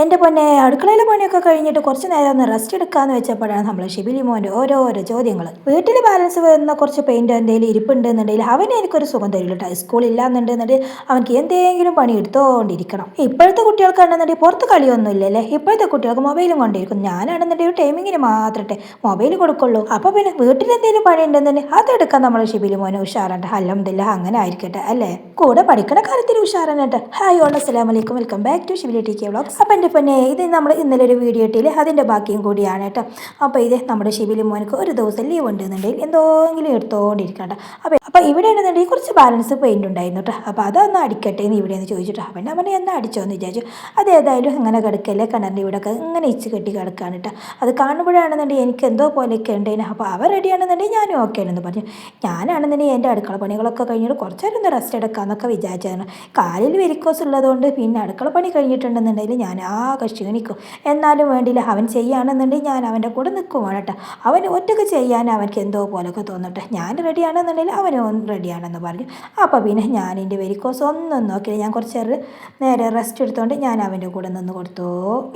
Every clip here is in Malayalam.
എൻ്റെ പൊന്നെ അടുക്കളയിലെ പണിയൊക്കെ കഴിഞ്ഞിട്ട് കുറച്ച് നേരം ഒന്ന് റെസ്റ്റ് എടുക്കാമെന്ന് വെച്ചപ്പോഴാണ് നമ്മളെ ഷിബിലി മോൻ്റെ ഓരോരോ ചോദ്യങ്ങൾ. വീട്ടിൽ ബാലൻസ് വരുന്ന കുറച്ച് പെയിൻറ് എന്തെങ്കിലും ഇരിപ്പുണ്ടെന്നുണ്ടെങ്കിൽ അവന് എനിക്കൊരു സുഖം തരില്ല കേട്ടോ. സ്കൂളില്ലാന്നുണ്ടെന്നുണ്ടെങ്കിൽ അവനക്ക് എന്തെങ്കിലും പണി എടുത്തോണ്ടിരിക്കണം. ഇപ്പോഴത്തെ കുട്ടികൾക്കാണെന്നുണ്ടെങ്കിൽ പുറത്ത് കളിയൊന്നും ഇല്ലല്ലേ. ഇപ്പോഴത്തെ കുട്ടികൾക്ക് മൊബൈലും കൊണ്ടിരിക്കും. ഞാനാണെന്നുണ്ടെങ്കിൽ ഒരു ടൈമിങ്ങിന് മാത്രമേ മൊബൈൽ കൊടുക്കുള്ളൂ. അപ്പോൾ പിന്നെ വീട്ടിൽ എന്തെങ്കിലും പണി ഉണ്ടെന്നുണ്ടെങ്കിൽ അതെടുക്കാൻ നമ്മളെ ഷിബിലി മോനെ ഉഷാറുണ്ട്. അൽഹംദുലില്ലാ അങ്ങനെ ആയിരിക്കട്ടെ അല്ലേ. കൂടെ പഠിക്കണ കാര്യത്തിൽ ഉഷാറാണ്. ഹായ് ഓൾ അസ്സലാമു അലൈക്കും, welcome back to Shibili T K vlogs. അപ്പം എൻ്റെ പൊന്നെ ഇത് നമ്മൾ ഇന്നലെ ഒരു വീഡിയോ ഇട്ടില്ലേ, അതിൻ്റെ ബാക്കിയും കൂടിയാണ് കേട്ടോ. അപ്പോൾ ഇത് നമ്മുടെ ഷിബിലി മോനക്ക് ഒരു ദിവസം ലീവ് ഉണ്ടെന്നുണ്ടെങ്കിൽ എന്തെങ്കിലും എടുത്തോണ്ടിരിക്കണ്ട. അപ്പോൾ ഇവിടെ ഉണ്ടെന്നുണ്ടെങ്കിൽ കുറച്ച് ബാലൻസ് പെയിൻറ് ഉണ്ടായിരുന്നു കേട്ടോ. അപ്പോൾ അതൊന്ന് അടിക്കട്ടെ എന്ന് ഇവിടെയെന്ന് ചോദിച്ചിട്ടോ. അവൻ അവനെ എന്നാ അടിച്ചോന്ന് വിചാരിച്ചു. അതേതായാലും ഇങ്ങനെ കിടക്കല്ലേ, കിണറിൻ്റെ ഇവിടെയൊക്കെ ഇങ്ങനെ ഇച്ച് കെട്ടി കിടക്കാണ് കേട്ടോ. അത് കാണുമ്പോഴാണെന്നുണ്ടെങ്കിൽ എനിക്ക് എന്തോ പോലെയൊക്കെ ഉണ്ടായിരുന്നു. അപ്പോൾ അവർ റെഡിയാണെന്നുണ്ടെങ്കിൽ ഞാനും ഓക്കെ ആണെന്ന് പറഞ്ഞു. ഞാനാണെന്നുണ്ടെങ്കിൽ എൻ്റെ അടുക്കള പണികളൊക്കെ കഴിഞ്ഞിട്ട് കുറച്ച് നേരം ഒന്ന് റെസ്റ്റ് എടുക്കാമെന്നൊക്കെ വിചാരിച്ചായിരുന്നു. കാലിൽ വെരിക്കോസ് ഉള്ളതുകൊണ്ട് പിന്നെ അടുക്കള പണി കഴിഞ്ഞിട്ടുണ്ടെന്നുണ്ടെങ്കിൽ ഞാൻ ആകെ ക്ഷീണിക്കും. എന്നാലും വേണ്ടിയില്ല, അവൻ ചെയ്യുകയാണെന്നുണ്ടെങ്കിൽ ഞാൻ അവൻ്റെ കൂടെ നിൽക്കുവാണ് കേട്ടോ. അവന് ഒറ്റയ്ക്ക് ചെയ്യാൻ അവനക്ക് എന്തോ പോലൊക്കെ തോന്നട്ടെ. ഞാൻ റെഡിയാണെന്നുണ്ടെങ്കിൽ അവനും റെഡിയാണെന്ന് പറഞ്ഞു. അപ്പോൾ പിന്നെ ഞാൻ എൻ്റെ വെരിക്കോസ് ഒന്നും നോക്കിയില്ല. ഞാൻ കുറച്ച് നേരെ റെസ്റ്റ് എടുത്തുകൊണ്ട് ഞാൻ അവൻ്റെ കൂടെ നിന്ന് കൊടുത്തു.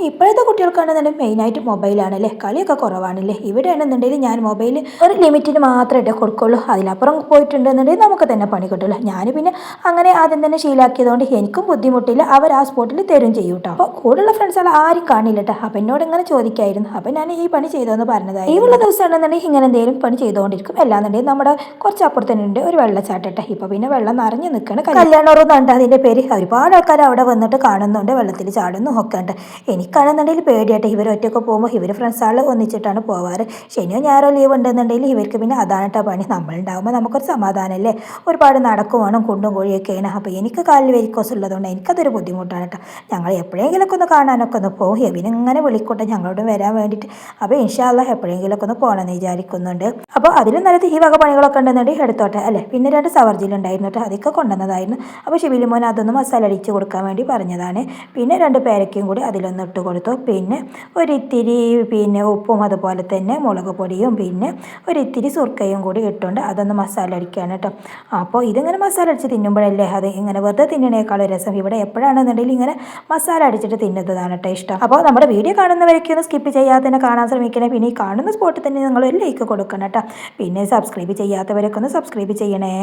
ഇപ്പോഴത്തെ കുട്ടികൾക്കാണെന്നുണ്ടെങ്കിൽ മെയിനായിട്ട് മൊബൈലാണല്ലേ, കളിയൊക്കെ കുറവാണല്ലേ. ഇവിടെ ആണെന്നുണ്ടെങ്കിൽ ഞാൻ മൊബൈൽ ഒരു ലിമിറ്റിന് മാത്രമേ കൊടുക്കുള്ളൂ. അതിലപ്പുറം പോയിട്ടുണ്ടെന്നുണ്ടെങ്കിൽ നമുക്ക് തന്നെ പണി കിട്ടില്ല. ഞാൻ പിന്നെ അങ്ങനെ ആദ്യം തന്നെ ശീലാക്കിയതുകൊണ്ട് എനിക്കും ബുദ്ധിമുട്ടില്ല. അവർ ആ സ്പോട്ടിൽ തരും ചെയ്യും കേട്ടോ. അപ്പോൾ കൂടുതലുള്ള ഫ്രണ്ട്സുകൾ ആരും കാണില്ല കേട്ടോ. അപ്പം എന്നോട് ഇങ്ങനെ ചോദിക്കായിരുന്നു. അപ്പം ഞാൻ ഈ പണി ചെയ്തോന്ന് പറഞ്ഞതായി. ഈ ഉള്ള ദിവസം ഉണ്ടെന്നുണ്ടെങ്കിൽ ഇങ്ങനെ എന്തെങ്കിലും പണി ചെയ്തുകൊണ്ടിരിക്കും. അല്ലാന്നുണ്ടെങ്കിൽ നമ്മുടെ കുറച്ച് അപ്പുറത്ത് തന്നെ ഉണ്ട് ഒരു വെള്ളച്ചാട്ടട്ടെ. ഇപ്പം പിന്നെ വെള്ളം നിറഞ്ഞു നിൽക്കണം. കല്യാണം ഉണ്ട് അതിൻ്റെ പേര്. ഒരുപാട് ആൾക്കാർ അവിടെ വന്നിട്ട് കാണുന്നുണ്ട്, വെള്ളത്തിൽ ചാടുന്നു ഒക്കെ ഉണ്ട്. എനിക്കാണെന്നുണ്ടെങ്കിൽ പേടിയാട്ടെ. ഇവർ ഒറ്റയ്ക്ക് പോകുമ്പോൾ ഇവർ ഫ്രണ്ട്സുകൾ ഒന്നിച്ചിട്ടാണ് പോവാറ്. ശനിയോ ഞായറോ ലീവ് ഉണ്ടെന്നുണ്ടെങ്കിൽ ഇവർക്ക് പിന്നെ അതാണ് കേട്ടോ പണി. നമ്മളുണ്ടാകുമ്പോൾ നമുക്കൊരു സമാധാനമല്ലേ. ഒരുപാട് നടക്കും വേണം, കുണ്ടും കോഴിയൊക്കെയാണ്. അപ്പോൾ എനിക്ക് കാലിൽ വെരിക്കോസ് ഉള്ളതുകൊണ്ട് എനിക്കതൊരു ബുദ്ധിമുട്ടാണ് കേട്ടോ. ഞങ്ങൾ എപ്പോഴെങ്കിലുമൊക്കെ ഒന്ന് കാണാനൊക്കെ ഒന്ന് പോകും. ഇവനിങ്ങനെ വിളിക്കോട്ടെ ഞങ്ങളോട് വരാൻ വേണ്ടിയിട്ട്. അപ്പോൾ ഇൻഷാ അല്ലാഹ് എപ്പോഴെങ്കിലുമൊക്കെ ഒന്ന് പോകണമെന്ന് വിചാരിക്കുന്നുണ്ട്. അപ്പോൾ അതിലും നല്ലത് ഈ വക പണികളൊക്കെ ഉണ്ടെന്നുണ്ടെങ്കിൽ എടുത്തോട്ടെ അല്ലേ. പിന്നെ 2 സവർജിലുണ്ടായിരുന്നു കേട്ടോ, അതൊക്കെ കൊണ്ടുവന്നതായിരുന്നു. അപ്പോൾ ഷിബിലി മോൻ അതൊന്ന് മസാല അടിച്ച് കൊടുക്കാൻ വേണ്ടി പറഞ്ഞതാണ്. പിന്നെ 2 പേരയ്ക്കും കൂടി അതിലൊന്ന് ഇട്ട് കൊടുത്തു. പിന്നെ ഒരിത്തിരി പിന്നെ ഉപ്പും അതുപോലെ തന്നെ മുളക് പൊടിയും പിന്നെ ഒരിത്തിരി സുർക്കയും കൂടി ഇട്ടുകൊണ്ട് അതൊന്ന് മസാല അടിക്കുകയാണ് കേട്ടോ. അപ്പോൾ ഇതിങ്ങനെ മസാല അടിച്ച് തിന്നുമ്പോഴല്ലേ അത് ഇങ്ങനെ വെറുതെ തിന്നണേക്കാളും രസം. ഇവിടെ എപ്പോഴാണെന്നുണ്ടെങ്കിൽ ഇങ്ങനെ മസാല അടിച്ചിട്ട് തിന്നുന്നതാണ് കേട്ടോ ഇഷ്ടം. അപ്പോൾ നമ്മുടെ വീഡിയോ കാണുന്നവരൊക്കെ ഒന്ന് സ്കിപ്പ് ചെയ്യാതെ തന്നെ കാണാൻ ശ്രമിക്കണേ. പിന്നെ ഈ കാണുന്ന സ്പോട്ടിൽ തന്നെ നിങ്ങൾ ഒരു ലൈക്ക് കൊടുക്കണം കേട്ടോ. പിന്നെ സബ്സ്ക്രൈബ് ചെയ്യാത്തവരൊക്കെ ഒന്ന് സബ്സ്ക്രൈബ് ചെയ്യണേ.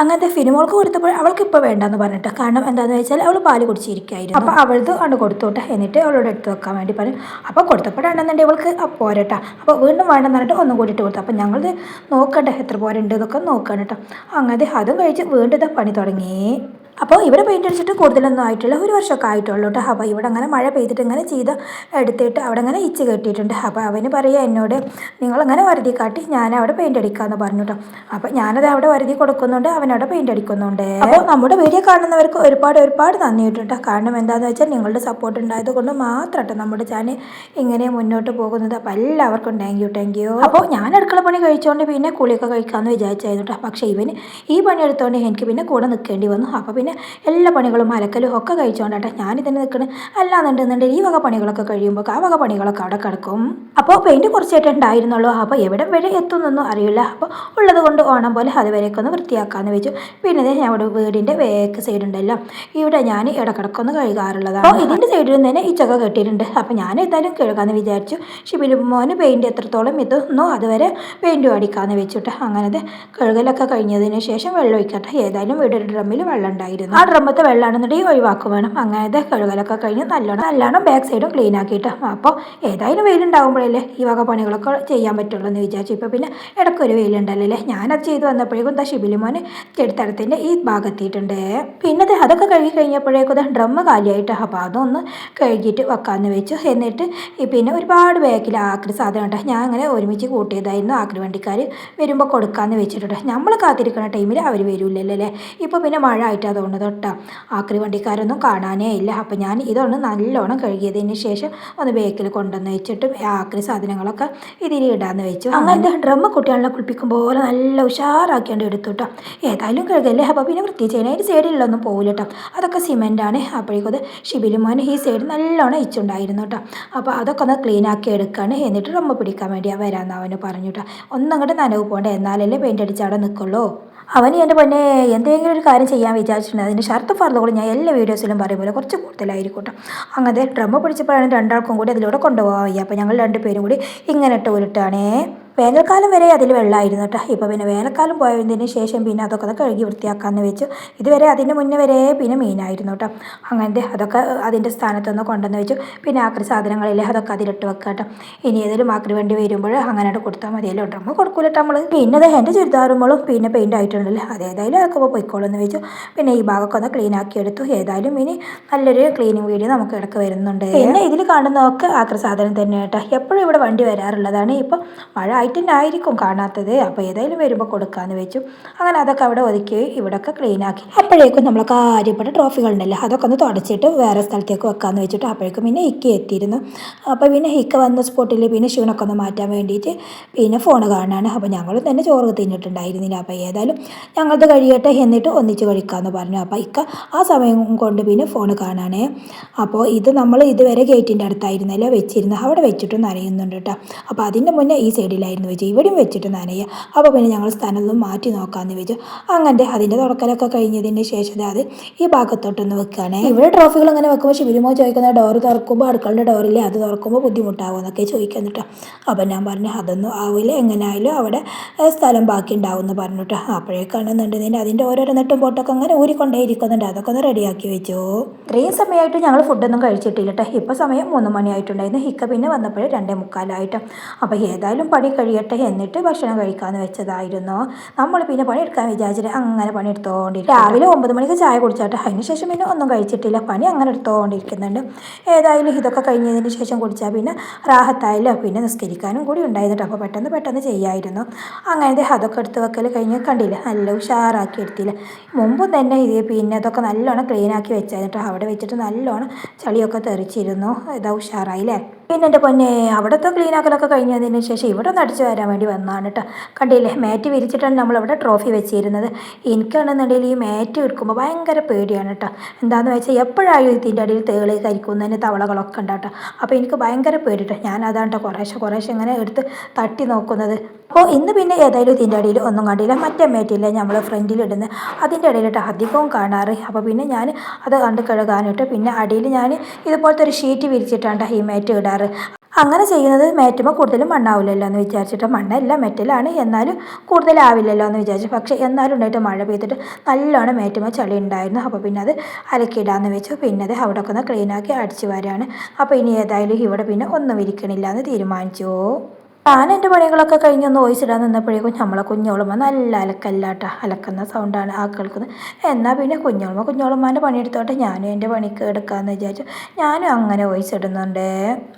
അങ്ങനത്തെ ഫിനിമോൾക്ക് കൊടുത്തപ്പോൾ അവൾക്ക് ഇപ്പോൾ വേണ്ടെന്ന് പറഞ്ഞിട്ട്, കാരണം എന്താണെന്ന് വെച്ചാൽ അവൾ പാല് കുടിച്ചിരിക്കുകയായിരുന്നു. അപ്പോൾ അവൾക്ക് കൊണ്ട് കൊടുത്തോട്ടെ, എന്നിട്ട് അവളോട് എടുത്ത് വെക്കാൻ വേണ്ടി പറഞ്ഞു. അപ്പോൾ കൊടുത്തപ്പോഴാണെന്നുണ്ടെങ്കിൽ അവൾക്ക് പോരട്ടാ. അപ്പോൾ വീണ്ടും വേണ്ടെന്ന് പറഞ്ഞിട്ട് ഒന്നും കൂടിയിട്ട് കൊടുത്തു. അപ്പോൾ ഞങ്ങൾ നോക്കട്ടെ എത്ര പോരുണ്ട് എന്നൊക്കെ നോക്കണം കേട്ടോ. അങ്ങനെ അതും കഴിച്ച് വീണ്ടും പണി തുടങ്ങി. അപ്പോൾ ഇവിടെ പെയിൻ്റ് അടിച്ചിട്ട് കൂടുതലൊന്നും ആയിട്ടില്ല, 1 വർഷമൊക്കെ ആയിട്ടുള്ളൂ കേട്ടോ. അപ്പോൾ ഇവിടെ അങ്ങനെ മഴ പെയ്തിട്ട് ഇങ്ങനെ എടുത്തിട്ട് അവിടെ അങ്ങനെ ഇച്ച് കെട്ടിയിട്ടുണ്ട്. അപ്പോൾ അവന് പറയുക എന്നോട്, നിങ്ങളങ്ങനെ വരുതി കാട്ടി ഞാൻ അവിടെ പെയിൻ്റ് അടിക്കാമെന്ന് പറഞ്ഞു കേട്ടോ. അപ്പോൾ ഞാനത് അവിടെ വരുതി കൊടുക്കുന്നുണ്ട്, അവനവിടെ പെയിൻ്റ് അടിക്കുന്നുണ്ട്. അപ്പോൾ നമ്മുടെ വീഡിയോ കാണുന്നവർക്ക് ഒരുപാട് നന്ദി കേട്ടോ. കാരണം എന്താണെന്ന് വെച്ചാൽ നിങ്ങളുടെ സപ്പോർട്ട് ഉണ്ടായത് കൊണ്ട് മാത്രം കേട്ടോ നമ്മുടെ ചാനൽ ഇങ്ങനെ മുന്നോട്ട് പോകുന്നത്. അപ്പോൾ എല്ലാവർക്കും താങ്ക് യു. അപ്പോൾ ഞാൻ അടുക്കള പണി കഴിച്ചുകൊണ്ട് പിന്നെ കുളിയൊക്കെ കഴിക്കാമെന്ന് വിചാരിച്ചായിരുന്നു കേട്ടോ. പക്ഷേ ഇവന് ഈ പണി എടുത്തുകൊണ്ട് എനിക്ക് പിന്നെ കൂടെ നിൽക്കേണ്ടി വന്നു. അപ്പോൾ പിന്നെ എല്ലാ പണികളും അലക്കലും ഒക്കെ കഴിച്ചുകൊണ്ടാട്ടെ ഞാനിതന്നെ നിൽക്കണം. അല്ലാന്നുണ്ടെന്നുണ്ടെങ്കിൽ ഈ വക പണികളൊക്കെ കഴിയുമ്പോൾ ആ വക പണികളൊക്കെ അവിടെ കിടക്കും. അപ്പോൾ പെയിൻറ്റ് കുറച്ചായിട്ട് ഉണ്ടായിരുന്നുള്ളൂ. അപ്പോൾ എവിടെ വരെ എത്തുന്നൊന്നും അറിയില്ല. അപ്പോൾ ഉള്ളത് കൊണ്ട് ഓണം പോലെ അതുവരെയൊക്കെ ഒന്ന് വൃത്തിയാക്കാമെന്ന് വെച്ചു. പിന്നെ ഞങ്ങളുടെ വീടിൻ്റെ വേക്ക് സൈഡ് ഉണ്ടല്ലോ, ഇവിടെ ഞാൻ ഇടക്കിടക്കൊന്ന് കഴുകാറുള്ളതാണ്. അപ്പോൾ ഇതിൻ്റെ സൈഡിൽ തന്നെ ഈ ചക കെട്ടിയിട്ടുണ്ട്. അപ്പോൾ ഞാൻ എന്തായാലും കഴുകാമെന്ന് വിചാരിച്ചു. ഷിബിലി മോന് പെയിൻറ്റ് എത്രത്തോളം എത്തുന്നോ അതുവരെ പെയിൻറ്റും അടിക്കാമെന്ന് വെച്ചിട്ട് അങ്ങനത്തെ കഴുകലൊക്കെ കഴിഞ്ഞതിന് ശേഷം വെള്ളം ഒഴിക്കട്ടെ. ഏതായാലും വീടൊരു ഡ്രമ്മിൽ വെള്ളം ഉണ്ടായിരുന്നു. ആ ഡ്രമ്മത്തെ വെള്ളമാണെന്നുണ്ടെങ്കിൽ ഒഴിവാക്കും വേണം. അങ്ങനത്തെ കഴുകലൊക്കെ കഴിഞ്ഞ് നല്ലോണം ബാക്ക് സൈഡും ക്ലീൻ ആക്കിയിട്ട്. അപ്പോൾ ഏതായാലും വെയിലുണ്ടാകുമ്പോഴല്ലേ ഈ വക പണികളൊക്കെ ചെയ്യാൻ പറ്റുള്ളൂ എന്ന് വിചാരിച്ചു. ഇപ്പോൾ പിന്നെ ഇടയ്ക്കൊരു വെയിലുണ്ടല്ലേ, ഞാനത് ചെയ്ത് വന്നപ്പോഴേക്കും ഷിബിലി മോന് ചെടിത്തടത്തിൻ്റെ ഈ ഭാഗത്തിയിട്ടുണ്ട്. പിന്നെ അതൊക്കെ കഴുകി കഴിഞ്ഞപ്പോഴേക്കും ഡ്രമ്മ് കാലിയായിട്ട്. അപ്പോൾ അതൊന്ന് കഴുകിയിട്ട് വെക്കാമെന്ന് വെച്ചു. എന്നിട്ട് പിന്നെ ഒരുപാട് ബാക്കിൽ ആക്രി സാധനം ഉണ്ട്, ഞാൻ അങ്ങനെ ഒരുമിച്ച് കൂട്ടിയതായിരുന്നു. ആക്രി വണ്ടിക്കാർ വരുമ്പോൾ കൊടുക്കാമെന്ന് വെച്ചിട്ടുണ്ട്. നമ്മൾ കാത്തിരിക്കുന്ന ടൈമിൽ അവർ വരില്ലല്ലോ അല്ലേ. ഇപ്പോൾ പിന്നെ മഴ ആയിട്ട് അതുകൊണ്ട് തൊട്ടാ ആക്രി വണ്ടിക്കാരൊന്നും കാണാനേ ഇല്ല. അപ്പോൾ ഞാൻ ഇതൊന്ന് നല്ലോണം കഴുകിയതിന് ശേഷം ഒന്ന് ബേക്കിൽ കൊണ്ടുവന്ന് വെച്ചിട്ട് ആക്രി സാധനങ്ങളൊക്കെ ഇതിൽ ഇടാന്ന് വെച്ചു. അങ്ങനത്തെ ഡ്രമ്മ് കുട്ടികളെ കുളിപ്പിക്കും പോലെ നല്ല ഉഷാറാക്കിയാണ്ട് എടുത്തു കേട്ടോ. ഏതായാലും കഴുകല്ലേ. അപ്പോൾ പിന്നെ വൃത്തി ചെയ്യണേ. അതിൻ്റെ സൈഡിലൊന്നും പോകില്ല കേട്ടോ, അതൊക്കെ സിമെൻറ്റാണ്. അപ്പോഴേക്കും ഷിബിലി മോൻ ഈ സൈഡ് നല്ലോണം ഇച്ചുണ്ടായിരുന്നു കേട്ടോ. അപ്പോൾ അതൊക്കെ ഒന്ന് ക്ലീൻ ആക്കി എടുക്കുകയാണ്. എന്നിട്ട് ഡ്രമ്മ് പിടിക്കാൻ വേണ്ടി വരാമെന്ന് അവന് പറഞ്ഞു കേട്ടോ. ഒന്നങ്ങോട്ട് നനവ് പോകണ്ട, എന്നാലല്ലേ പെയിൻ്റ് അടിച്ച് അവിടെ നിൽക്കുള്ളൂ. അവന് എൻ്റെ പൊന്നെ എന്തെങ്കിലും ഒരു കാര്യം ചെയ്യാൻ വിചാരിച്ചിട്ടുണ്ട് അതിൻ്റെ ഷർത്ത് ഫർളുകളും ഞാൻ എല്ലാ വീഡിയോസിലും പറയുമ്പോൾ കുറച്ച് കൂടുതലായിരിക്കും കേട്ടോ. അങ്ങനത്തെ ഡ്രമ്മ് പിടിച്ചപ്പോഴാണ് രണ്ടാൾക്കും കൂടി അതിലൂടെ കൊണ്ടുപോകാൻ വയ്യ. അപ്പോൾ ഞങ്ങൾ രണ്ടുപേരും കൂടി ഇങ്ങനെ ഇട്ട് ഉരുട്ടാണേ. വേനൽക്കാലം വരെ അതിൽ വെള്ളമായിരുന്നു കേട്ടോ. ഇപ്പോൾ പിന്നെ വേനൽക്കാലം പോയതിന് ശേഷം പിന്നെ അതൊക്കെ കഴുകി വൃത്തിയാക്കാമെന്ന് വെച്ചു. ഇതുവരെ അതിൻ്റെ മുന്നേ വരെ പിന്നെ മീനായിരുന്നു കേട്ടോ. അങ്ങനത്തെ അതൊക്കെ അതിൻ്റെ സ്ഥാനത്തൊന്ന് കൊണ്ടുവന്ന് വെച്ചു. പിന്നെ ആക്രി സാധനങ്ങളില്ലേ അതൊക്കെ അതിലിട്ട് വെക്കാം കേട്ടോ. ഇനി ഏതെങ്കിലും ആക്രി വേണ്ടി വരുമ്പോൾ അങ്ങനെ കൊടുത്താൽ മതിയല്ലോ. ഡ്രമ്മ് കൊടുക്കൂല കേട്ടോ നമ്മൾ. പിന്നെ അത് എൻ്റെ ചുരിദാറുമ്പോഴും പിന്നെ പെയിൻ്റ് ആയിട്ടുണ്ടല്ലോ അതേതായാലും അതൊക്കെ പൊയ്ക്കോളെന്ന് വെച്ചു. പിന്നെ ഈ ഭാഗമൊക്കെ ഒന്ന് ക്ലീൻ ആക്കി എടുത്തു. ഏതായാലും ഇനി നല്ലൊരു ക്ലീനിങ് വീഡിയോ നമുക്ക് ഇടയ്ക്ക് വരുന്നുണ്ട്. പിന്നെ ഇതിൽ കാണുന്നതൊക്കെ ആക്രി സാധനം തന്നെ കേട്ടോ. എപ്പോഴും ഇവിടെ വണ്ടി വരാറുള്ളതാണ്. ഇപ്പം മഴ ആയിട്ട് തന്നെ ആയിരിക്കും കാണാത്തത്. അപ്പോൾ ഏതായാലും വരുമ്പോൾ കൊടുക്കാമെന്ന് വെച്ചു. അങ്ങനെ അതൊക്കെ അവിടെ ഒതുക്കി ഇവിടെയൊക്കെ ക്ലീൻ ആക്കി. അപ്പോഴേക്കും നമ്മൾ കാര്യപ്പെട്ട ട്രോഫികളുണ്ടല്ലോ അതൊക്കെ ഒന്ന് തുടച്ചിട്ട് വേറെ സ്ഥലത്തേക്ക് വെക്കാമെന്ന് വെച്ചിട്ട് അപ്പോഴേക്കും പിന്നെ ഹിക്ക എത്തിയിരുന്നു. അപ്പോൾ പിന്നെ ഹിക്ക വന്ന സ്പോട്ടിൽ പിന്നെ ക്ഷീണമൊക്കെ ഒന്ന് മാറ്റാൻ വേണ്ടിയിട്ട് പിന്നെ ഫോൺ കാണാനാണ്. അപ്പോൾ ഞങ്ങൾ തന്നെ ചോറ് തിന്നിട്ടുണ്ടായിരുന്നില്ല. അപ്പോൾ ഏതായാലും ഞങ്ങളത് കഴിയട്ടെ എന്നിട്ട് ഒന്നിച്ച് കഴിക്കാമെന്ന് പറഞ്ഞു. അപ്പോൾ ഇക്ക ആ സമയം കൊണ്ട് പിന്നെ ഫോൺ കാണാനേ. അപ്പോൾ ഇത് നമ്മൾ ഇതുവരെ ഗേറ്റിൻ്റെ അടുത്തായിരുന്നല്ലോ വെച്ചിരുന്നത്. അവിടെ വെച്ചിട്ട് നനയുന്നുണ്ട് കേട്ടോ. അപ്പോൾ അതിൻ്റെ മുന്നേ ഈ സൈഡിലായിരുന്നു വെച്ചു. ഇവിടെയും വെച്ചിട്ട് നനയുക. അപ്പോൾ പിന്നെ ഞങ്ങൾ സ്ഥലമൊന്നും മാറ്റി നോക്കാമെന്ന് വെച്ചു. അങ്ങനെ അതിൻ്റെ തുടക്കലൊക്കെ കഴിഞ്ഞതിന് ശേഷം അത് ഈ ഭാഗത്തോട്ടൊന്ന് വെക്കുകയാണ്. ഇവിടെ ട്രോഫികൾ ഇങ്ങനെ വെക്കുമ്പോൾ ശിവരിമോ ചോദിക്കുന്ന ഡോറ് തുറക്കുമ്പോൾ അടുക്കളുടെ ഡോറില്ലേ അത് തുറക്കുമ്പോൾ ബുദ്ധിമുട്ടാവും എന്നൊക്കെ ചോദിക്കാൻ കേട്ടോ. അപ്പോൾ ഞാൻ പറഞ്ഞു അതൊന്നും ആവില്ല, എങ്ങനെയായാലും അവിടെ സ്ഥലം ബാക്കി ഉണ്ടാവും എന്ന് പറഞ്ഞു കേട്ടോ. അപ്പോഴേക്കാണെന്നുണ്ടെങ്കിൽ അതിൻ്റെ ഓരോരോ നെട്ടും പൊട്ടൊക്കെ അങ്ങനെ ഊരിക്കൊണ്ടേ ഇരിക്കുന്നുണ്ട്. അതൊക്കെ ഒന്ന് റെഡിയാക്കി വെച്ചു. ഇത്രയും സമയമായിട്ട് ഞങ്ങൾ ഫുഡൊന്നും കഴിച്ചിട്ടില്ല കേട്ടോ. ഇപ്പോൾ സമയം 3 മണിയായിട്ടുണ്ടായിരുന്നു. ഹിക്ക പിന്നെ വന്നപ്പോൾ 2:45. അപ്പോൾ ഏതായാലും പണി കഴിയട്ടെ എന്നിട്ട് ഭക്ഷണം കഴിക്കാമെന്ന് വെച്ചതായിരുന്നു. നമ്മൾ പിന്നെ പണിയെടുക്കാൻ വിചാരിച്ചിട്ട് അങ്ങനെ പണിയെടുത്തോണ്ടിരിക്കും. രാവിലെ 9 മണിക്ക് ചായ കുടിച്ചാട്ടെ. അതിന് ശേഷം പിന്നെ ഒന്നും കഴിച്ചിട്ടില്ല. പണി അങ്ങനെ എടുത്തോണ്ടിരിക്കുന്നുണ്ട്. ഏതായാലും ഇതൊക്കെ കഴിഞ്ഞതിന് ശേഷം കുടിച്ചാൽ പിന്നെ റാഹത്തായില്ലോ. പിന്നെ നിസ്കരിക്കാനും കൂടി ഉണ്ടായിരുന്നു. അപ്പോൾ പെട്ടെന്ന് ചെയ്യായിരുന്നു. അങ്ങനത്തെ അതൊക്കെ എടുത്ത് വെക്കൽ കഴിഞ്ഞ് കണ്ടില്ല നല്ല ഉഷാറാക്കി എടുത്തില്ല. മുമ്പും തന്നെ ഇത് പിന്നെ അതൊക്കെ നല്ലോണം ക്ലീനാക്കി വെച്ചായിരുന്നു. അവിടെ വെച്ചിട്ട് നല്ലോണം ചളിയൊക്കെ തെറിച്ചിരുന്നു. ഇതാ ഉഷാറായില്ലേ. പിന്നെ എൻ്റെ പൊന്നെ അവിടുത്തെ ക്ലീനാക്കലൊക്കെ കഴിഞ്ഞതിന് ശേഷം ഇവിടെ ഒന്ന് അടിച്ചു വരാൻ വേണ്ടി വന്നതാണ് കേട്ടോ. കണ്ടില്ലേ മാറ്റ് വിരിച്ചിട്ടാണ് നമ്മളവിടെ ട്രോഫി വെച്ചിരുന്നത്. എനിക്കാണെന്നുണ്ടെങ്കിൽ ഈ മാറ്റ് എടുക്കുമ്പോൾ ഭയങ്കര പേടിയാണ് കേട്ടോ. എന്താണെന്ന് വെച്ചാൽ എപ്പോഴായും ഇതിൻ്റെ അടിയിൽ തേളി കരിക്കുന്നതിന് തവളകളൊക്കെ ഉണ്ടാട്ടോ. അപ്പോൾ എനിക്ക് ഭയങ്കര പേടി കേട്ടോ. ഞാൻ അതാണ് കുറേശ്ശെ ഇങ്ങനെ എടുത്ത് തട്ടി നോക്കുന്നത്. അപ്പോൾ ഇന്ന് പിന്നെ ഏതായാലും ഇതിൻ്റെ അടിയിൽ ഒന്നും കണ്ടില്ല. മറ്റേ മാറ്റില്ല നമ്മൾ ഫ്രണ്ടിലിടുന്നത് അതിൻ്റെ ഇടയിലിട്ട് അധികവും കാണാറ്. അപ്പോൾ പിന്നെ ഞാൻ അത് കണ്ട് കഴുകാനിട്ട് പിന്നെ അടിയിൽ ഞാൻ ഇതുപോലത്തെ ഒരു ഷീറ്റ് വിരിച്ചിട്ടാണ് ഈ മാറ്റ് ഇടാറ്. അങ്ങനെ ചെയ്യുന്നത് മാറ്റുമ്പോൾ കൂടുതലും മണ്ണാവില്ലല്ലോ എന്ന് വിചാരിച്ചിട്ട്. മണ്ണല്ല മെറ്റലാണ്, എന്നാലും കൂടുതലാവില്ലല്ലോ എന്ന് വിചാരിച്ചു. പക്ഷേ എന്നാലും ഉണ്ടായിട്ട് മഴ പെയ്തിട്ട് നല്ലോണം മാറ്റുമ്പോൾ ചളി ഉണ്ടായിരുന്നു. അപ്പോൾ പിന്നെ അത് അലക്കിയിടാമെന്ന് വെച്ചു. പിന്നെ അത് അവിടെ ഒക്കെ ഒന്ന് ക്ലീനാക്കി അടിച്ചു വരാണ്. അപ്പോൾ ഇനി ഏതായാലും ഇവിടെ പിന്നെ ഒന്നും വിരിക്കണില്ല എന്ന് തീരുമാനിച്ചു. ഞാൻ എൻ്റെ പണികളൊക്കെ കഴിഞ്ഞൊന്ന് വോയിസ് ഇടാൻ നിന്നപ്പോഴേക്കും നമ്മളെ കുഞ്ഞോളുമ്മ നല്ല അലക്കല്ലാട്ടോ. അലക്കുന്ന സൗണ്ടാണ് ആ കേൾക്കുന്നത്. എന്നാൽ പിന്നെ കുഞ്ഞോളുമ്മാൻ്റെ പണിയെടുത്തോട്ടെ ഞാനും എൻ്റെ പണിക്ക് എടുക്കാമെന്ന് വിചാരിച്ചു. ഞാനും അങ്ങനെ വോയിസ് ഇടുന്നുണ്ട്.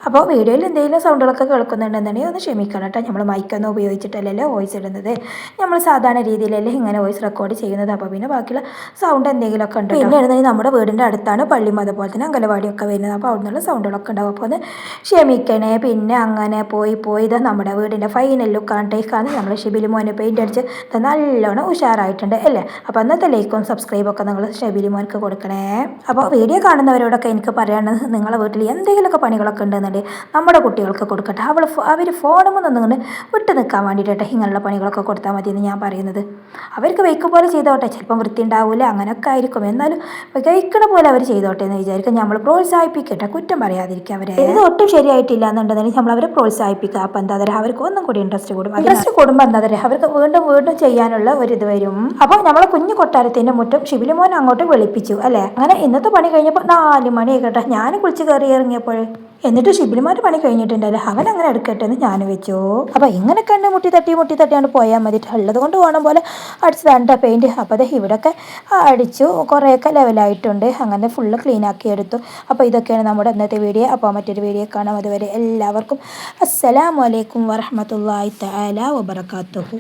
അപ്പോൾ വീഡിയോയിൽ എന്തെങ്കിലും സൗണ്ടുകളൊക്കെ കേൾക്കുന്നുണ്ടെന്നുണ്ടെങ്കിൽ ഒന്ന് ക്ഷമിക്കണം കേട്ടോ. നമ്മൾ മൈക്കൊന്നും ഉപയോഗിച്ചിട്ടല്ലല്ലോ വോയിസ് ഇടുന്നത്. നമ്മൾ സാധാരണ രീതിയിലല്ലേ ഇങ്ങനെ വോയിസ് റെക്കോർഡ് ചെയ്യുന്നത്. അപ്പോൾ പിന്നെ ബാക്കിയുള്ള സൗണ്ട് എന്തെങ്കിലുമൊക്കെ ഉണ്ട്. പിന്നെ ഇടുന്നത് നമ്മുടെ വീടിൻ്റെ അടുത്താണ് പള്ളിയും അതുപോലെ തന്നെ അംഗനവാടിയൊക്കെ വരുന്നത്. അപ്പോൾ അവിടെ നിന്നുള്ള സൗണ്ടുകളൊക്കെ ഉണ്ടാവും. അപ്പോൾ ഒന്ന് ക്ഷമിക്കണേ. പിന്നെ അങ്ങനെ പോയി ഇത് നമ്മുടെ വീടിൻ്റെ ഫൈനൽ ലുക്കാണ് നമ്മൾ ഷിബിലി മോനെ പെയിൻ്റ് അടിച്ച് നല്ലോണം ഉഷാറായിട്ടുണ്ട് അല്ലേ. അപ്പോൾ അന്നത്തെ ലൈക്കും സബ്സ്ക്രൈബൊക്കെ നിങ്ങൾ ഷിബിലി മോനക്ക് കൊടുക്കണേ. അപ്പോൾ വീഡിയോ കാണുന്നവരോടൊക്കെ എനിക്ക് പറയാനുള്ളത് നിങ്ങളെ വീട്ടിൽ എന്തെങ്കിലുമൊക്കെ പണികളൊക്കെ ഉണ്ടെന്നുണ്ടെങ്കിൽ നമ്മുടെ കുട്ടികൾക്ക് കൊടുക്കട്ടെ. അവർ ഫോണുമ്പോൾ നിന്നുകൊണ്ട് വിട്ട് നിൽക്കാൻ വേണ്ടിയിട്ടെ ഇങ്ങനെയുള്ള പണികളൊക്കെ കൊടുത്താൽ മതി എന്ന് ഞാൻ പറയുന്നത്. അവർക്ക് വയ്ക്കും പോലെ ചെയ്തോട്ടെ. ചിലപ്പം വൃത്തി ഉണ്ടാവില്ല, അങ്ങനെയൊക്കെ ആയിരിക്കും. എന്നാലും കഴിക്കണ പോലെ അവർ ചെയ്തോട്ടെ എന്ന് വിചാരിക്കും. നമ്മൾ പ്രോത്സാഹിപ്പിക്കട്ടെ, കുറ്റം പറയാതിരിക്കുക. അവരെ ഇത് ഒട്ടും ശരിയായിട്ടില്ല എന്നുണ്ടെങ്കിൽ നമ്മൾ അവരെ പ്രോത്സാഹിപ്പിക്കുക. അപ്പോൾ എന്താ പറയുക, അവർക്ക് ഒന്നും കൂടി ഇൻട്രസ്റ്റ് കൂടുമ്പോൾ എന്താ പറയുക, അവർക്ക് വീണ്ടും ചെയ്യാനുള്ള ഒരു ഇത് വരും. അപ്പോൾ നമ്മളെ കുഞ്ഞു കൊട്ടാരത്തിൻ്റെ മുറ്റം ഷിബിലി മോൻ അങ്ങോട്ട് വെളുപ്പിച്ചു അല്ലേ. അങ്ങനെ ഇന്നത്തെ പണി കഴിഞ്ഞപ്പോൾ 4 മണി കേട്ടോ. ഞാൻ കുളിച്ച് കയറി ഇറങ്ങിയപ്പോൾ എന്നിട്ട് ഷിബിലിമാർ പണി കഴിഞ്ഞിട്ടുണ്ടല്ലോ. അവൻ അങ്ങനെ എടുക്കട്ടെ എന്ന് ഞാൻ വെച്ചു. അപ്പോൾ ഇങ്ങനെ കണ്ട് മുട്ടി തട്ടിയാണ്ട് പോയാൽ മതി. ഉള്ളത് കൊണ്ട് പോകണം പോലെ അടിച്ച് വേണ്ട പെയിൻറ്റ്. അപ്പോൾ അത് ഇവിടെയൊക്കെ അടിച്ചു, കുറേയൊക്കെ ലെവലായിട്ടുണ്ട്. അങ്ങനെ ഫുള്ള് ക്ലീൻ ആക്കി എടുത്തു. അപ്പോൾ ഇതൊക്കെയാണ് നമ്മുടെ ഇന്നത്തെ വീഡിയോ. അപ്പോൾ മറ്റൊരു വീഡിയോ കാണാം. അതുവരെ എല്ലാവർക്കും അസ്സലാമു അലൈക്കും വറഹ്മത്തുള്ളാഹി തആല വബറകാതുഹു.